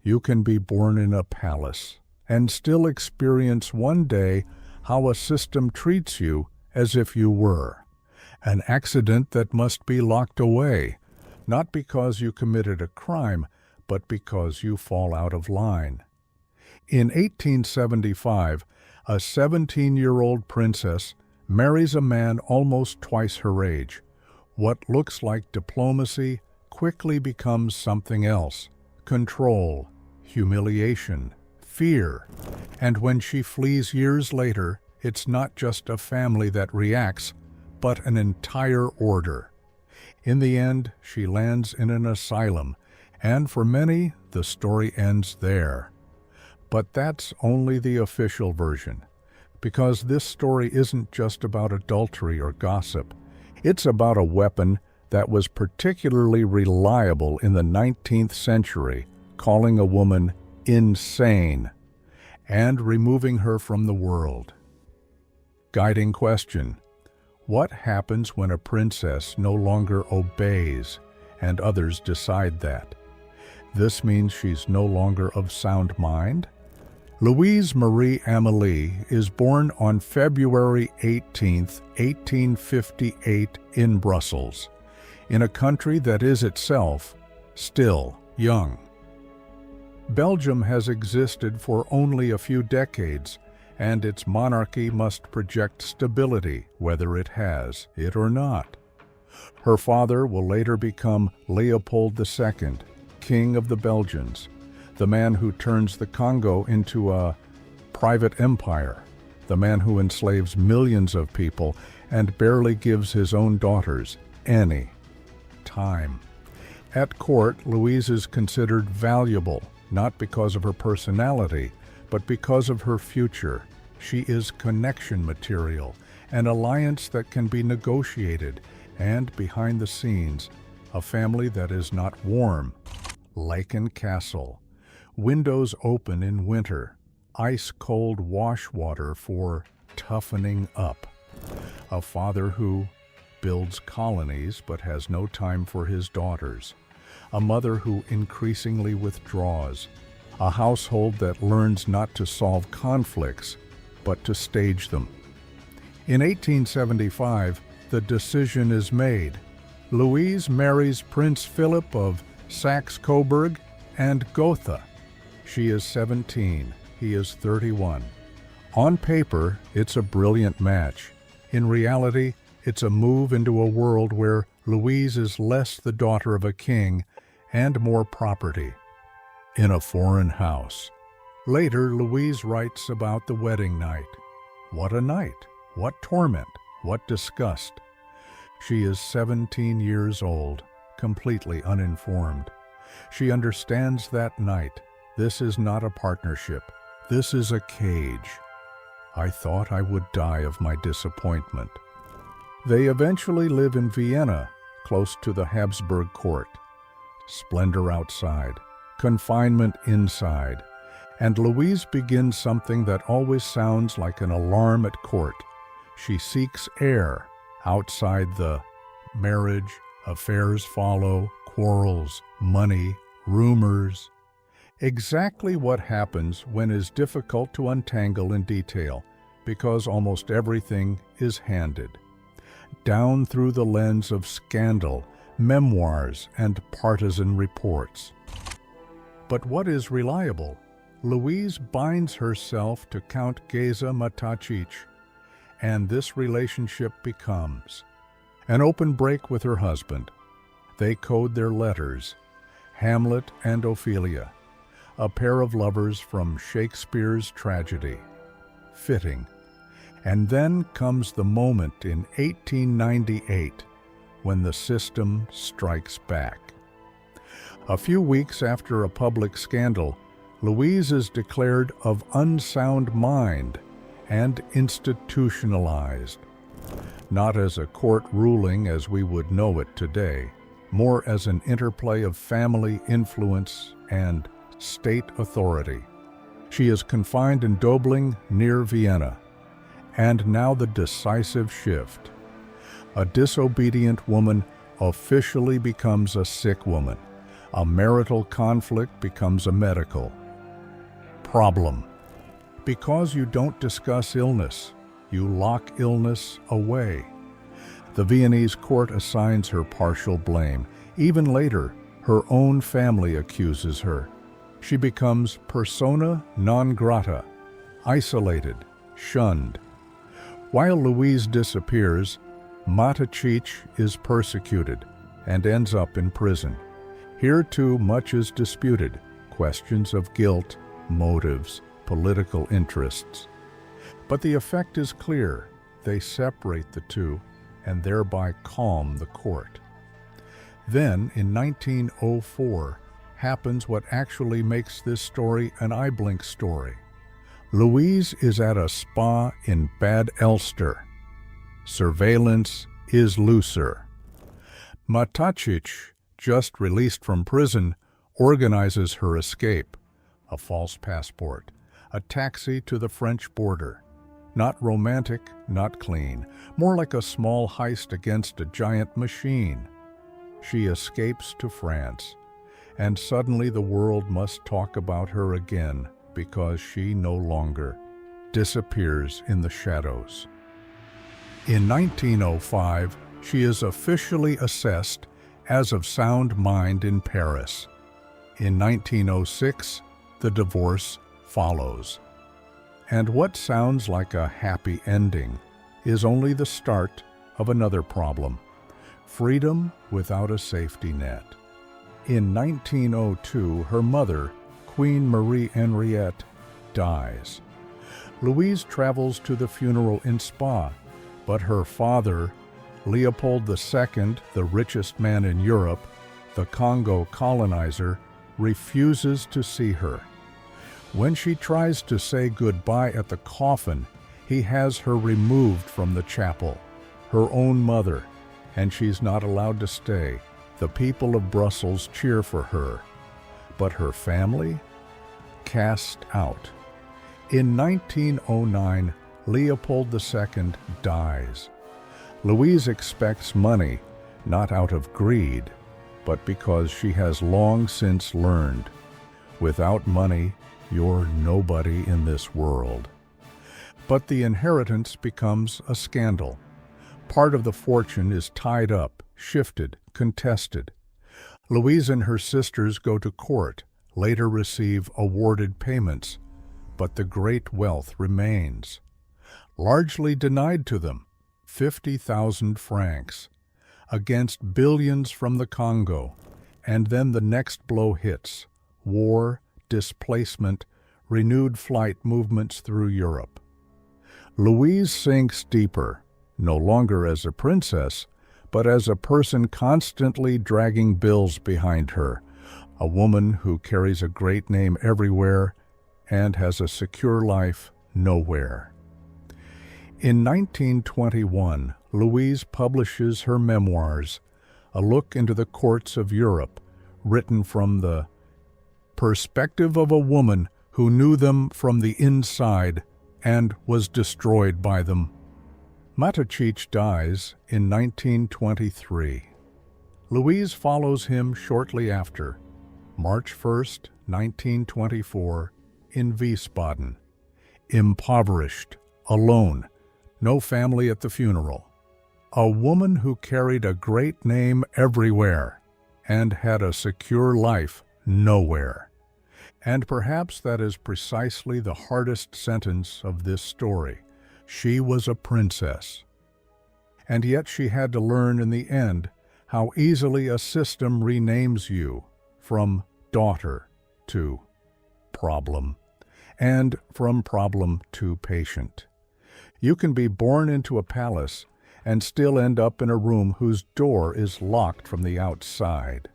You can be born in a palace and still experience one day how a system treats you as if you were an accident that must be locked away, not because you committed a crime, but because you fall out of line. In 1875, a 17-year-old princess marries a man almost twice her age. What looks like diplomacy quickly becomes something else: control, humiliation, fear. And when she flees years later, it's not just a family that reacts, but an entire order. In the end, she lands in an asylum, and for many, the story ends there. But that's only the official version, because this story isn't just about adultery or gossip. It's about a weapon that was particularly reliable in the 19th century, calling a woman insane and removing her from the world. Guiding question: what happens when a princess no longer obeys and others decide that? This means she's no longer of sound mind? Louise Marie Amélie is born on February 18, 1858 in Brussels, in a country that is itself still young. Belgium has existed for only a few decades, and its monarchy must project stability, whether it has it or not. Her father will later become Leopold II, King of the Belgians, the man who turns the Congo into a private empire, the man who enslaves millions of people and barely gives his own daughters any time. At court, Louise is considered valuable, not because of her personality, but because of her future. She is connection material, an alliance that can be negotiated, and behind the scenes, a family that is not warm. Laeken Castle. Windows open in winter. Ice-cold wash water for toughening up. A father who builds colonies but has no time for his daughters. A mother who increasingly withdraws. A household that learns not to solve conflicts, but to stage them. In 1875, the decision is made. Louise marries Prince Philip of Saxe-Coburg and Gotha. She is 17, he is 31. On paper, it's a brilliant match. In reality, it's a move into a world where Louise is less the daughter of a king and more property. In a foreign house. Later, Louise writes about the wedding night. What a night! What torment! What disgust! She is 17 years old, completely uninformed. She understands that night. This is not a partnership. This is a cage. I thought I would die of my disappointment. They eventually live in Vienna, close to the Habsburg court. Splendor outside, confinement inside, and Louise begins something that always sounds like an alarm at court. She seeks air outside the marriage, affairs follow, quarrels, money, rumors. Exactly what happens when is difficult to untangle in detail, because almost everything is handed down through the lens of scandal, memoirs, and partisan reports. But what is reliable? Louise binds herself to Count Geza Matacic, and this relationship becomes an open break with her husband. They code their letters, Hamlet and Ophelia, a pair of lovers from Shakespeare's tragedy. Fitting. And then comes the moment in 1898 when the system strikes back. A few weeks after a public scandal, Louise is declared of unsound mind and institutionalized, not as a court ruling as we would know it today, more as an interplay of family influence and state authority. She is confined in Dobling near Vienna. And now the decisive shift. A disobedient woman officially becomes a sick woman, A marital conflict becomes a medical problem. Because you don't discuss illness, you lock illness away. The Viennese court assigns her partial blame. Even later, her own family accuses her. She becomes persona non grata, isolated, shunned. While Louise disappears, Maticic is persecuted and ends up in prison. Here too much is disputed, questions of guilt, motives, political interests. But the effect is clear. They separate the two and thereby calm the court. Then, in 1904, happens what actually makes this story an eye-blink story. Louise is at a spa in Bad Elster. Surveillance is looser. Maticic, just released from prison, organizes her escape. A false passport, a taxi to the French border. Not romantic, not clean, more like a small heist against a giant machine. She escapes to France, and suddenly the world must talk about her again because she no longer disappears in the shadows. In 1905, she is officially assessed as of sound mind in Paris. In 1906, the divorce follows. And what sounds like a happy ending is only the start of another problem: freedom without a safety net. In 1902, her mother, Queen Marie Henriette, dies. Louise travels to the funeral in Spa, but her father, Leopold II, the richest man in Europe, the Congo colonizer, refuses to see her. When she tries to say goodbye at the coffin, he has her removed from the chapel, her own mother, and she's not allowed to stay. The people of Brussels cheer for her, but her family? Cast out. In 1909, Leopold II dies. Louise expects money, not out of greed, but because she has long since learned, without money, you're nobody in this world. But the inheritance becomes a scandal. Part of the fortune is tied up, shifted, contested. Louise and her sisters go to court, later receive awarded payments, but the great wealth remains. Largely denied to them, 50,000 francs, against billions from the Congo, and then the next blow hits: war, displacement, renewed flight movements through Europe. Louise sinks deeper, no longer as a princess, but as a person constantly dragging bills behind her, a woman who carries a great name everywhere and has a secure life nowhere. In 1921, Louise publishes her memoirs, a look into the courts of Europe, written from the perspective of a woman who knew them from the inside and was destroyed by them. Maticic dies in 1923. Louise follows him shortly after, March 1st, 1924, in Wiesbaden. Impoverished, alone, no family at the funeral. A woman who carried a great name everywhere and had a secure life nowhere. And perhaps that is precisely the hardest sentence of this story. She was a princess. And yet she had to learn in the end how easily a system renames you from daughter to problem, and from problem to patient. You can be born into a palace and still end up in a room whose door is locked from the outside.